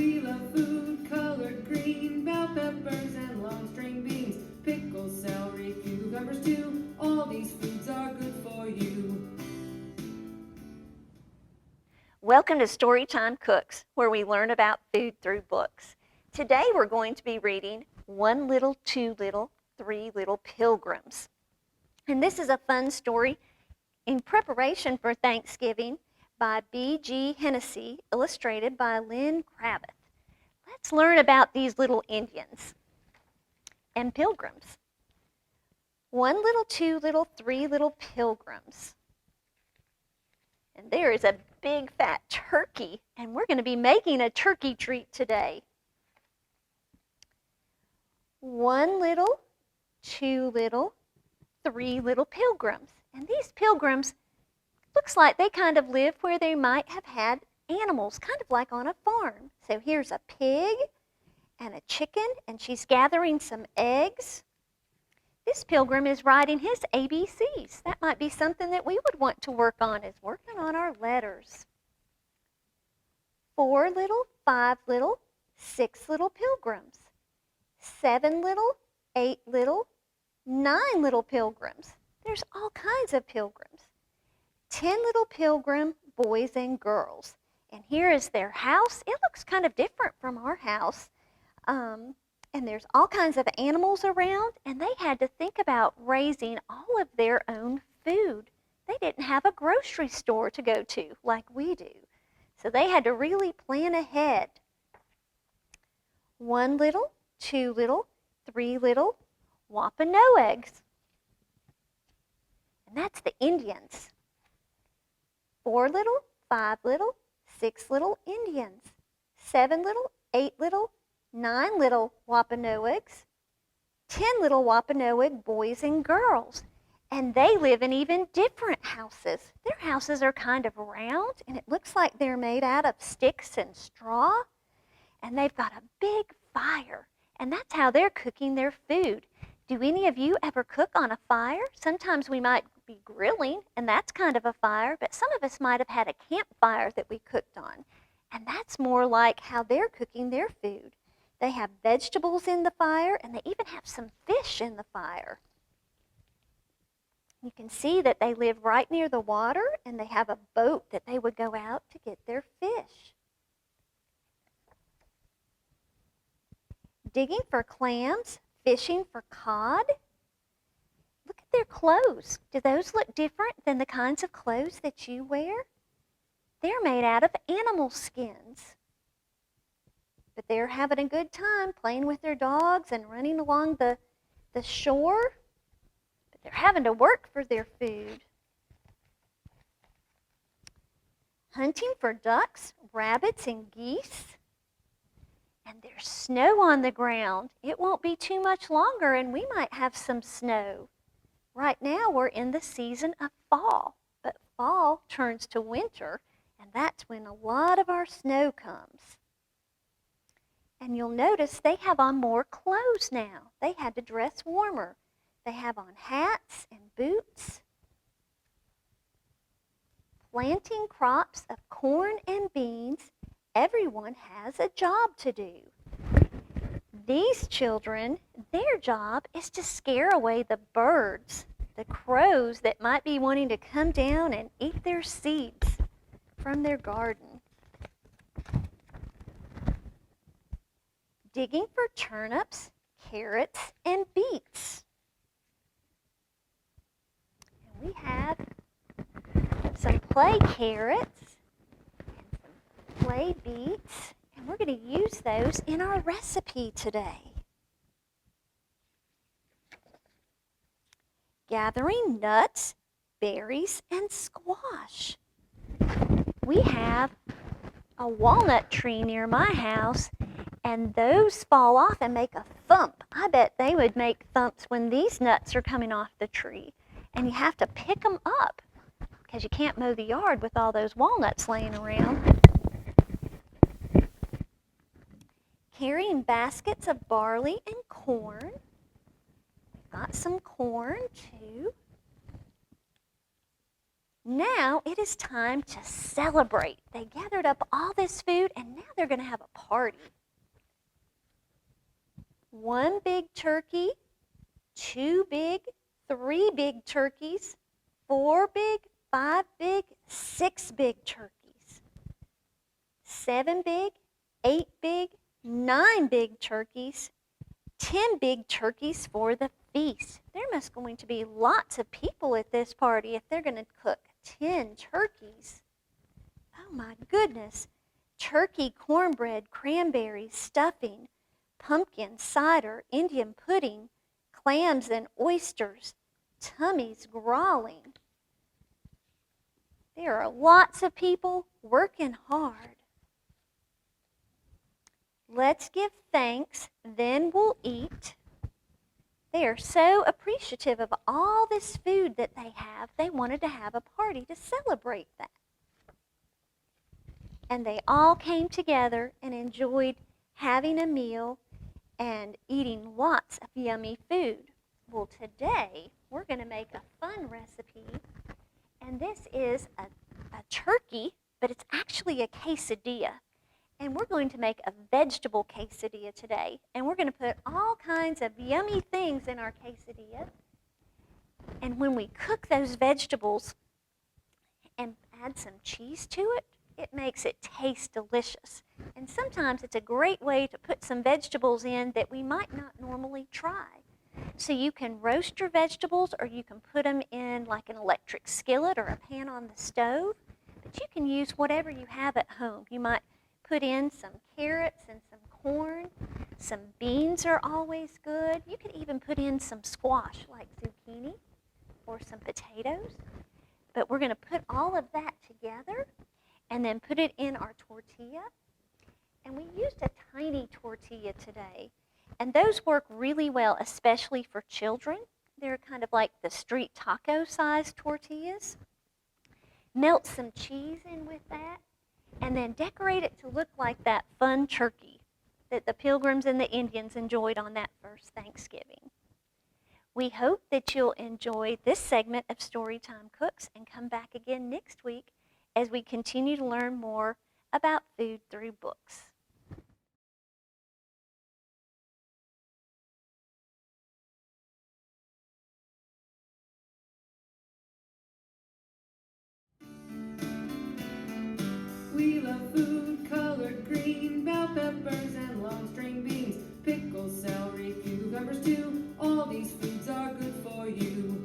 we love food, colored green, bell peppers and long string beans, pickles, celery, cucumbers too. All these foods are good for you. Welcome to Storytime Cooks, where we learn about food through books. Today we're going to be reading One Little, Two Little, Three Little Pilgrims. And this is a fun story in preparation for Thanksgiving by B.G. Hennessy, illustrated by Lynn Kravitz. Let's learn about these little Indians and pilgrims. One little, two little, three little pilgrims. And there is a big fat turkey, and we're going to be making a turkey treat today. One little, two little, three little pilgrims. And these pilgrims, looks like they kind of live where they might have had animals, kind of like on a farm. So here's a pig and a chicken, and she's gathering some eggs. This pilgrim is writing his ABCs. That might be something that we would want to work on, is working on our letters. 4 little, 5 little, 6 little pilgrims. 7 little, 8 little, 9 little pilgrims. There's all kinds of pilgrims. 10 little pilgrim boys and girls. And here is their house. It looks kind of different from our house. And there's all kinds of animals around, and they had to think about raising all of their own food. They didn't have a grocery store to go to like we do. So they had to really plan ahead. 1 little, 2 little, 3 little, Wampanoags. And that's the Indians. 4 little, 5 little, 6 little Indians. 7 little, 8 little, 9 little Wampanoags, 10 little Wampanoag boys and girls. And they live in even different houses. Their houses are kind of round, and it looks like they're made out of sticks and straw. And they've got a big fire, and that's how they're cooking their food. Do any of you ever cook on a fire? Sometimes we might be grilling, and that's kind of a fire, but some of us might have had a campfire that we cooked on. And that's more like how they're cooking their food. They have vegetables in the fire, and they even have some fish in the fire. You can see that they live right near the water, and they have a boat that they would go out to get their fish. Digging for clams, fishing for cod. Look at their clothes. Do those look different than the kinds of clothes that you wear? They're made out of animal skins. But they're having a good time playing with their dogs and running along the shore. But they're having to work for their food. Hunting for ducks, rabbits, and geese. And there's snow on the ground. It won't be too much longer, and we might have some snow. Right now we're in the season of fall. But fall turns to winter, and that's when a lot of our snow comes. And you'll notice they have on more clothes now. They had to dress warmer. They have on hats and boots. Planting crops of corn and beans. Everyone has a job to do. These children, their job is to scare away the birds, the crows that might be wanting to come down and eat their seeds from their garden. Digging for turnips, carrots, and beets. And we have some play carrots and some play beets, and we're going to use those in our recipe today. Gathering nuts, berries, and squash. We have a walnut tree near my house, and those fall off and make a thump. I bet they would make thumps when these nuts are coming off the tree. And you have to pick them up because you can't mow the yard with all those walnuts laying around. Carrying baskets of barley and corn. We've got some corn too. Now it is time to celebrate. They gathered up all this food, and now they're going to have a party. 1 big turkey, 2 big, 3 big turkeys, 4 big, 5 big, 6 big turkeys, 7 big, 8 big, 9 big turkeys, 10 big turkeys for the feast. There must going to be lots of people at this party if they're going to cook 10 turkeys. Oh my goodness. Turkey, cornbread, cranberries, stuffing, pumpkin, cider, Indian pudding, clams and oysters, tummies growling. There are lots of people working hard. Let's give thanks, then we'll eat. They are so appreciative of all this food that they have. They wanted to have a party to celebrate that. And they all came together and enjoyed having a meal and eating lots of yummy food. Well, today we're going to make a fun recipe, and this is a turkey, but it's actually a quesadilla. And we're going to make a vegetable quesadilla today, and we're going to put all kinds of yummy things in our quesadilla. And when we cook those vegetables and add some cheese to it, it makes it taste delicious. And sometimes it's a great way to put some vegetables in that we might not normally try. So you can roast your vegetables, or you can put them in like an electric skillet or a pan on the stove. But you can use whatever you have at home. You might put in some carrots and some corn. Some beans are always good. You could even put in some squash like zucchini or some potatoes. But we're going to put all of that together and then put it in our tortilla. And we used a tiny tortilla today. And those work really well, especially for children. They're kind of like the street taco sized tortillas. Melt some cheese in with that, and then decorate it to look like that fun turkey that the Pilgrims and the Indians enjoyed on that first Thanksgiving. We hope that you'll enjoy this segment of Storytime Cooks and come back again next week as we continue to learn more about food through books. We love food colored green, bell peppers and long string beans, pickles, celery, cucumbers too. All these foods are good for you.